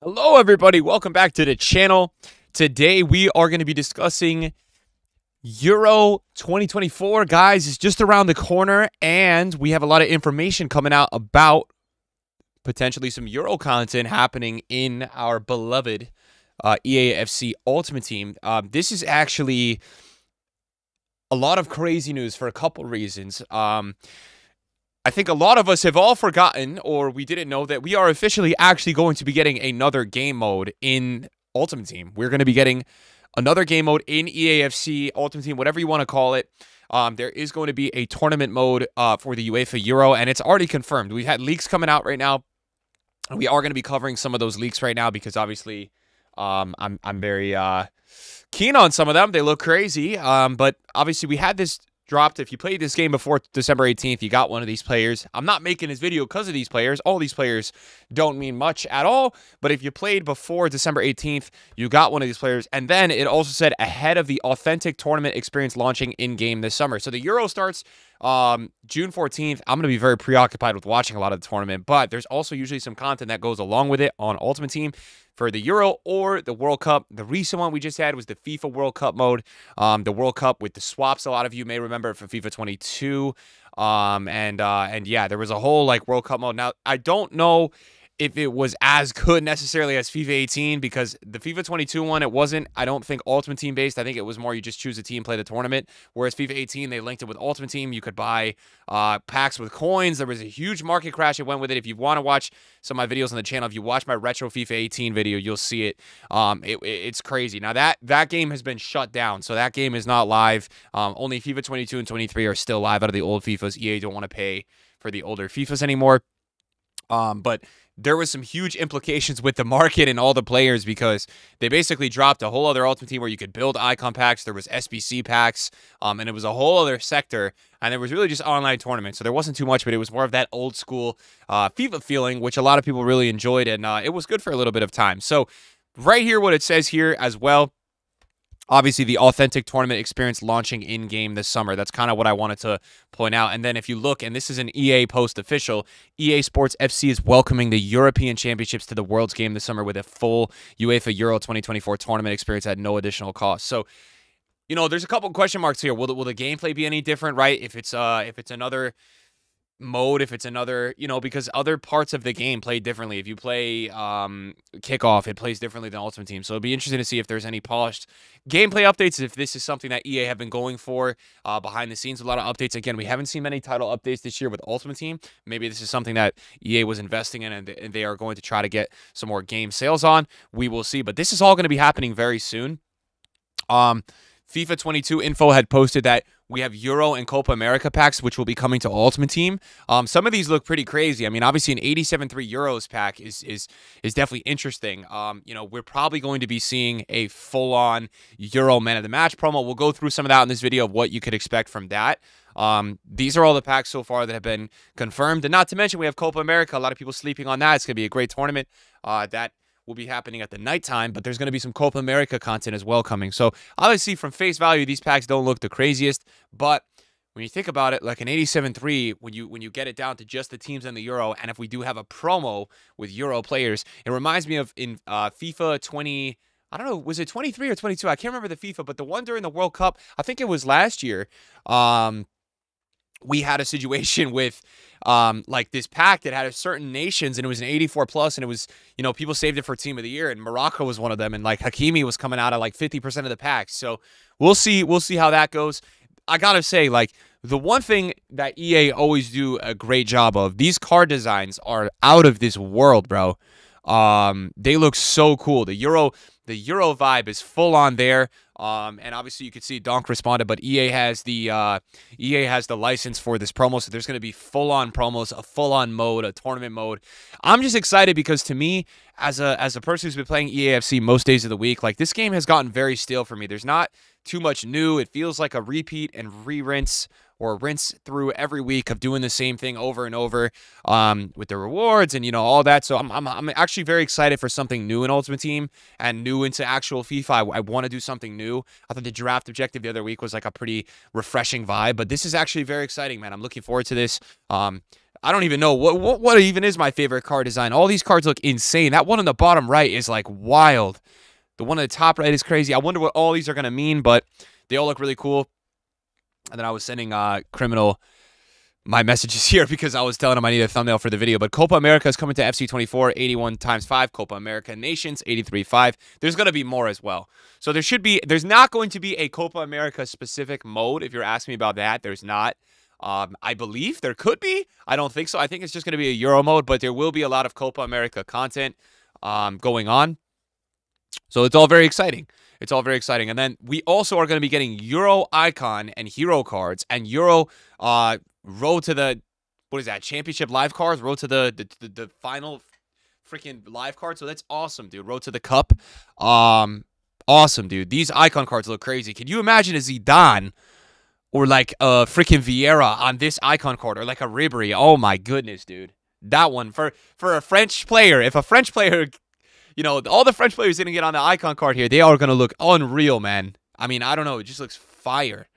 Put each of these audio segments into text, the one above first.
Hello, everybody. Welcome back to the channel. Today, we are going to be discussing Euro 2024. Guys, it's just around the corner, and we have a lot of information coming out about potentially some Euro content happening in our beloved EAFC Ultimate Team. This is actually a lot of crazy news for a couple reasons. I think a lot of us have all forgotten, or we didn't know, that we are officially actually going to be getting another game mode in Ultimate Team. We're going to be getting another game mode in EAFC, Ultimate Team, whatever you want to call it. There is going to be a tournament mode for the UEFA Euro, and it's already confirmed. We've had leaks coming out right now. We are going to be covering some of those leaks right now because obviously I'm very keen on some of them. They look crazy, but obviously we had this dropped. If you played this game before December 18th, you got one of these players. I'm not making this video because of these players. All these players don't mean much at all. But if you played before December 18th, you got one of these players. And then it also said ahead of the authentic tournament experience launching in-game this summer. So the Euro starts June 14th. I'm going to be very preoccupied with watching a lot of the tournament, but there's also usually some content that goes along with it on Ultimate Team for the Euro or the World Cup. The recent one we just had was the FIFA World Cup mode, the World Cup with the swaps. A lot of you may remember it from FIFA 22. And yeah, there was a whole like World Cup mode. Now, I don't know if it was as good necessarily as FIFA 18, because the FIFA 22 one, it wasn't, I don't think, Ultimate Team based. I think it was more you just choose a team, play the tournament. Whereas FIFA 18, they linked it with Ultimate Team. You could buy packs with coins. There was a huge market crash that went with it. If you want to watch some of my videos on the channel, if you watch my retro FIFA 18 video, you'll see it. It's crazy. Now, that game has been shut down, so that game is not live. Only FIFA 22 and 23 are still live out of the old FIFAs. EA don't want to pay for the older FIFAs anymore. But there was some huge implications with the market and all the players, because they basically dropped a whole other Ultimate Team where you could build icon packs. There was SBC packs, and it was a whole other sector. And there was really just online tournaments. So there wasn't too much, but it was more of that old school FIFA feeling, which a lot of people really enjoyed. And it was good for a little bit of time. So right here, what it says here as well. Obviously, the authentic tournament experience launching in-game this summer. That's kind of what I wanted to point out. And then if you look, and this is an EA post official, EA Sports FC is welcoming the European Championships to the World's Game this summer with a full UEFA Euro 2024 tournament experience at no additional cost. So, you know, there's a couple question marks here. Will the gameplay be any different, right? If it's another mode, if it's another, you know, because other parts of the game play differently. If you play kickoff, it plays differently than Ultimate Team. So it'll be interesting to see if there's any polished gameplay updates, if this is something that EA have been going for behind the scenes. A lot of updates. Again, we haven't seen many title updates this year with Ultimate Team. Maybe this is something that EA was investing in, and they are going to try to get some more game sales on. We will see. But this is all going to be happening very soon. FIFA 22 info had posted that we have Euro and Copa America packs, which will be coming to Ultimate Team. Some of these look pretty crazy. I mean, obviously, an 87.3 Euros pack is definitely interesting. You know, we're probably going to be seeing a full-on Euro Man of the Match promo. We'll go through some of that in this video of what you could expect from that. These are all the packs so far that have been confirmed. And not to mention, we have Copa America. A lot of people sleeping on that. It's going to be a great tournament. That will be happening at the nighttime, but there's going to be some Copa America content as well coming. So obviously, from face value, these packs don't look the craziest, but when you think about it, like an 87.3, when you get it down to just the teams in the Euro, and if we do have a promo with Euro players, it reminds me of in FIFA 20. I don't know, was it 23 or 22? I can't remember the FIFA, but the one during the World Cup, I think it was last year. We had a situation with like this pack that had a certain nations, and it was an 84 plus, and it was, you know, people saved it for Team of the Year, and Morocco was one of them, and like Hakimi was coming out at like 50% of the packs. So we'll see how that goes. I gotta say, like, the one thing that EA always do a great job of, these card designs are out of this world, bro. They look so cool. The Euro vibe is full on there. And obviously you could see Donk responded, but EA has the license for this promo, so there's going to be full-on promos, a full-on mode, a tournament mode. I'm just excited because, to me, as a person who's been playing EAFC most days of the week, like, this game has gotten very stale for me. There's not too much new. It feels like a repeat and re-rinse or rinse through every week of doing the same thing over and over with the rewards and, you know, all that. So I'm actually very excited for something new in Ultimate Team and new into actual FIFA. I want to do something new. I thought the draft objective the other week was like a pretty refreshing vibe, but this is actually very exciting, man. I'm looking forward to this. I don't even know what even is my favorite card design. All these cards look insane. That one on the bottom right is like wild. The one on the top right is crazy. I wonder what all these are going to mean, but they all look really cool. And then I was sending Criminal my messages here because I was telling him I need a thumbnail for the video. But Copa America is coming to FC24, 81 times 5. Copa America Nations, 83.5. There's going to be more as well. So there's not going to be a Copa America specific mode. If you're asking me about that, there's not. I believe there could be. I don't think so. I think it's just going to be a Euro mode, but there will be a lot of Copa America content going on. So it's all very exciting. It's all very exciting. And then we also are going to be getting Euro Icon and Hero cards and Euro Road to the, what is that, Championship Live cards, Road to the final freaking live card. So that's awesome, dude. Road to the Cup. Awesome, dude. These Icon cards look crazy. Can you imagine a Zidane or like a freaking Vieira on this Icon card, or like a Ribéry? Oh my goodness, dude. That one for a French player. If a French player, you know, all the French players didn't get on the Icon card here, they are going to look unreal, man. I mean, I don't know. It just looks fire.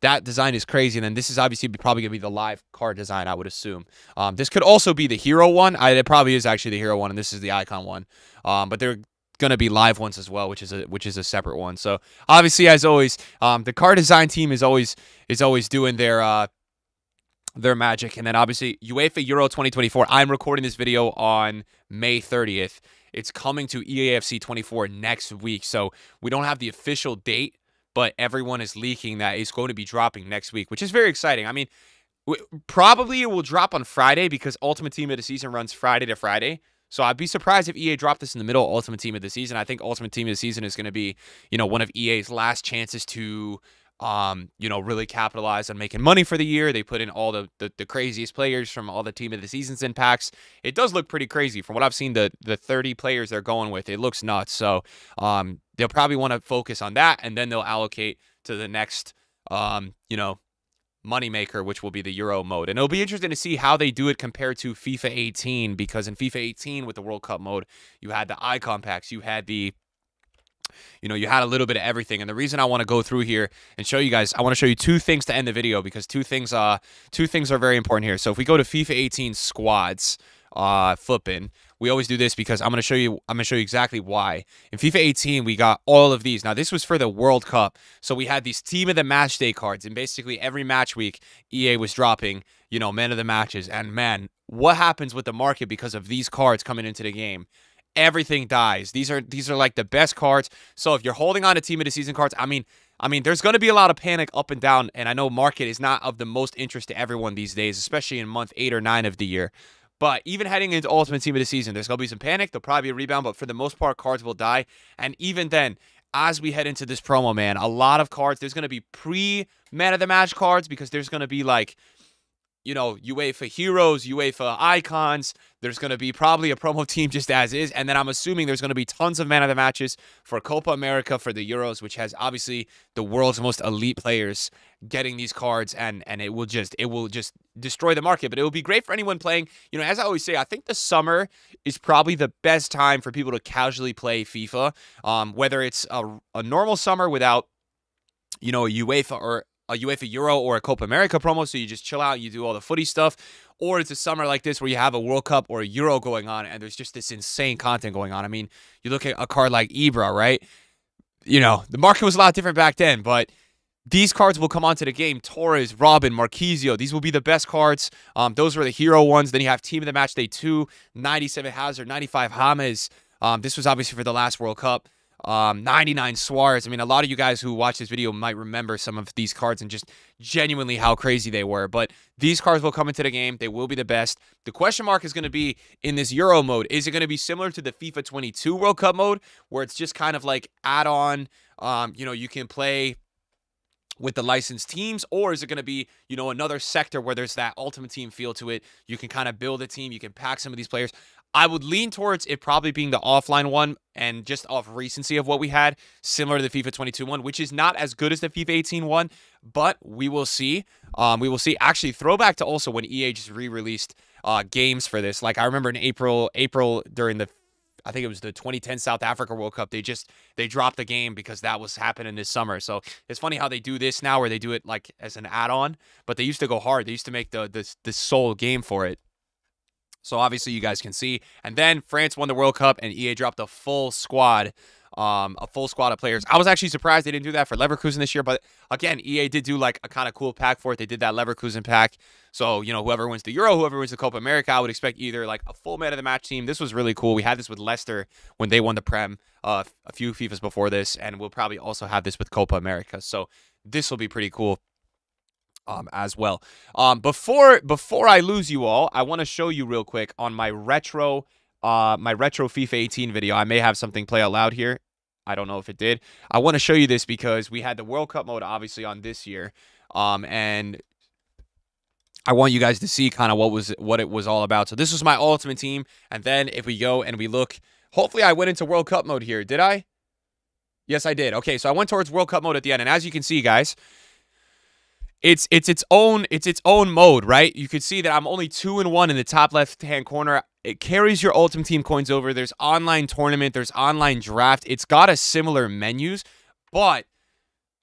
That design is crazy. And then this is obviously probably going to be the live card design, I would assume. This could also be the Hero one. It probably is actually the Hero one, and this is the Icon one. But they're going to be live ones as well, which is a separate one. So obviously, as always, the card design team is always doing their magic. And then obviously UEFA Euro 2024. I'm recording this video on May 30th. It's coming to EAFC 24 next week. So we don't have the official date, but everyone is leaking that it's going to be dropping next week, which is very exciting. I mean, probably it will drop on Friday because Ultimate Team of the Season runs Friday to Friday. So I'd be surprised if EA dropped this in the middle of Ultimate Team of the Season. I think Ultimate Team of the Season is going to be, you know, one of EA's last chances to, you know, really capitalize on making money for the year. They put in all the craziest players from all the Team of the Seasons in packs. It does look pretty crazy. From what I've seen, the 30 players they're going with, it looks nuts. So they'll probably want to focus on that, and then they'll allocate to the next, you know, moneymaker, which will be the Euro mode. And it'll be interesting to see how they do it compared to FIFA 18, because in FIFA 18 with the World Cup mode, you had the icon packs, you had the, you know, you had a little bit of everything. And the reason I want to go through here and show you guys, I want to show you two things to end the video, because two things are very important here. So if we go to FIFA 18 squads, flipping, we always do this because I'm going to show you exactly why. In FIFA 18, we got all of these. Now, this was for the World Cup. So we had these Team of the Match Day cards, and basically every match week, EA was dropping, you know, man of the matches. And man, what happens with the market because of these cards coming into the game? Everything dies. These are like the best cards. So if you're holding on to Team of the Season cards, I mean, there's going to be a lot of panic up and down, and I know market is not of the most interest to everyone these days, especially in month 8 or 9 of the year. But even heading into Ultimate Team of the Season, there's going to be some panic. There'll probably be a rebound, but for the most part, cards will die. And even then, as we head into this promo, man, a lot of cards, there's going to be pre-Man of the Match cards, because there's going to be like, you know, UEFA Heroes, UEFA Icons. There's going to be probably a promo team just as is. And then I'm assuming there's going to be tons of Man of the Matches for Copa America, for the Euros, which has obviously the world's most elite players getting these cards, and it will just destroy the market. But it will be great for anyone playing. You know, as I always say, I think the summer is probably the best time for people to casually play FIFA, whether it's a normal summer without, you know, a UEFA Euro or a Copa America promo, so you just chill out, you do all the footy stuff, or it's a summer like this where you have a World Cup or a Euro going on, and there's just this insane content going on. I mean, you look at a card like Ibra, right? You know, the market was a lot different back then, but these cards will come onto the game. Torres, Robin, Marquisio, these will be the best cards. Those were the Hero ones. Then you have Team of the Match Day 2, 97 Hazard, 95 James. This was obviously for the last World Cup. 99 Suarez. I mean, a lot of you guys who watch this video might remember some of these cards and just genuinely how crazy they were. But these cards will come into the game. They will be the best. The question mark is going to be in this Euro mode. Is it going to be similar to the FIFA 22 World Cup mode, where it's just kind of like add-on, you know, you can play with the licensed teams, or is it going to be, you know, another sector where there's that Ultimate Team feel to it? You can kind of build a team. You can pack some of these players. I would lean towards it probably being the offline one, and just off recency of what we had, similar to the FIFA 22 one, which is not as good as the FIFA 18 one, but we will see. We will see. Actually, throwback to also when EA just re-released games for this. Like, I remember in April during the I think it was the 2010 South Africa World Cup. They dropped the game because that was happening this summer. So it's funny how they do this now, where they do it like as an add-on, but they used to go hard. They used to make the sole game for it. So obviously you guys can see. And then France won the World Cup, and EA dropped a full squad of players. I was actually surprised they didn't do that for Leverkusen this year, but again, EA did do like a kind of cool pack for it. They did that Leverkusen pack. So, you know, whoever wins the Euro, whoever wins the Copa America, I would expect either like a full man of the match team. This was really cool. We had this with Leicester when they won the Prem a few FIFAs before this, and we'll probably also have this with Copa America. So this will be pretty cool as well. Before I lose you all, I want to show you real quick on my retro FIFA 18 video. I may have something play out loud here. I don't know if it did. I want to show you this because we had the World Cup mode obviously on this year, and I want you guys to see kind of what it was all about. So this was my ultimate team, and then if we go and we look, hopefully I went into World Cup mode here. Did I? Yes, I did. Okay, so I went towards World Cup mode at the end, and as you can see, guys, it's its own mode, right? You can see that I'm only 2-1 in the top left-hand corner. It carries your Ultimate Team coins over. There's online tournament. There's online draft. It's got a similar menus, but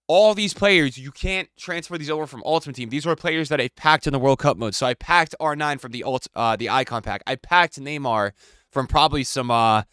all these players, you can't transfer these over from Ultimate Team. These were players that I packed in the World Cup mode. So I packed R9 from the Icon pack. I packed Neymar from probably some, I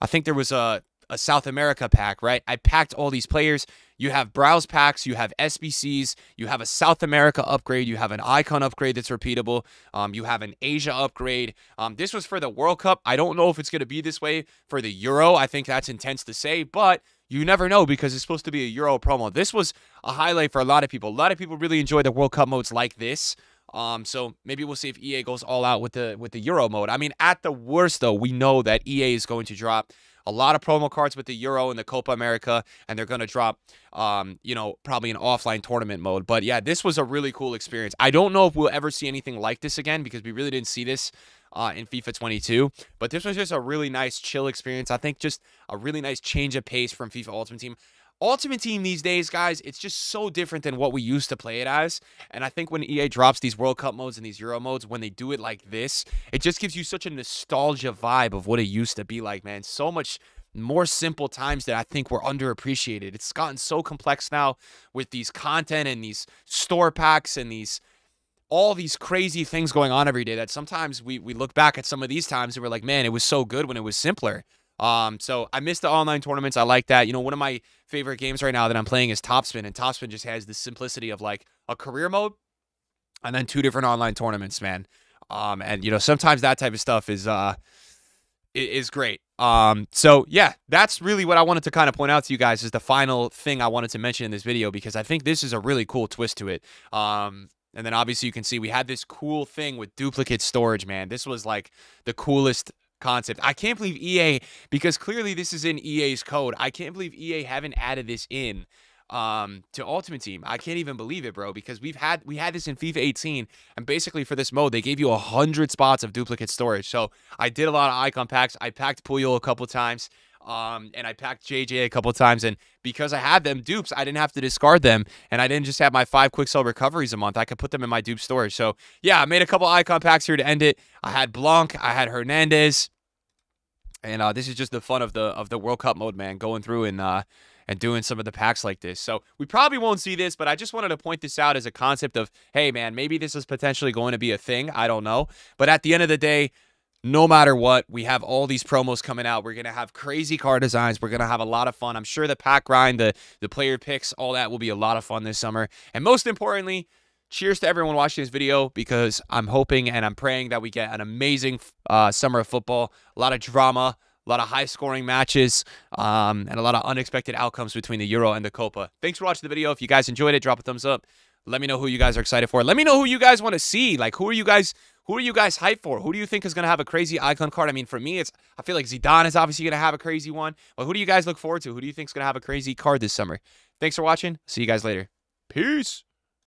think there was a South America pack, right? I packed all these players. You have browse packs, you have SBCs, you have a South America upgrade, you have an Icon upgrade that's repeatable, you have an Asia upgrade. This was for the World Cup. I don't know if it's going to be this way for the Euro. I think that's intense to say, but you never know because it's supposed to be a Euro promo. This was a highlight for a lot of people. A lot of people really enjoy the World Cup modes like this. So maybe we'll see if EA goes all out with the Euro mode. I mean, at the worst, though, we know that EA is going to drop a lot of promo cards with the Euro and the Copa America, and they're going to drop, you know, probably an offline tournament mode. But yeah, this was a really cool experience. I don't know if we'll ever see anything like this again because we really didn't see this in FIFA 22. But this was just a really nice, chill experience. I think just a really nice change of pace from FIFA Ultimate Team. Ultimate Team these days, guys, it's just so different than what we used to play it as. And I think when EA drops these World Cup modes and these Euro modes, when they do it like this, it just gives you such a nostalgia vibe of what it used to be like, man. So much more simple times that I think were underappreciated. It's gotten so complex now with these content and these store packs and all these crazy things going on every day that sometimes we look back at some of these times and we're like, man, it was so good when it was simpler. So I miss the online tournaments. I like that. You know, one of my favorite games right now that I'm playing is Topspin, and Topspin just has the simplicity of like a career mode and then 2 different online tournaments, man. And you know, sometimes that type of stuff is great. So yeah, that's really what I wanted to kind of point out to you guys is the final thing I wanted to mention in this video, because I think this is a really cool twist to it. And then obviously you can see we had this cool thing with duplicate storage, man. This was like the coolest concept. I can't believe EA, because clearly this is in EA's code. I can't believe EA haven't added this in to Ultimate Team. I can't even believe it, bro, because we had this in FIFA 18, and basically for this mode they gave you 100 spots of duplicate storage. So I did a lot of icon packs. I packed Puyol a couple times, and I packed JJ a couple times, and because I had them dupes, I didn't have to discard them, and I didn't just have my 5 quick sell recoveries a month. I could put them in my dupe storage. So yeah, I made a couple icon packs here to end it. I had Blanc, I had Hernandez, and this is just the fun of the World Cup mode, man, going through and doing some of the packs like this. So we probably won't see this, but I just wanted to point this out as a concept of, hey, man, maybe this is potentially going to be a thing. I don't know. But at the end of the day, no matter what, we have all these promos coming out. We're going to have crazy card designs. We're going to have a lot of fun. I'm sure the pack grind, the player picks, all that will be a lot of fun this summer. And most importantly, cheers to everyone watching this video, because I'm hoping and I'm praying that we get an amazing summer of football, a lot of drama, a lot of high-scoring matches, and a lot of unexpected outcomes between the Euro and the Copa. Thanks for watching the video. If you guys enjoyed it, drop a thumbs up. Let me know who you guys are excited for. Let me know who you guys want to see. Like, who are you guys hyped for? Who do you think is going to have a crazy icon card? I mean, for me, I feel like Zidane is obviously going to have a crazy one. But who do you guys look forward to? Who do you think is going to have a crazy card this summer? Thanks for watching. See you guys later. Peace.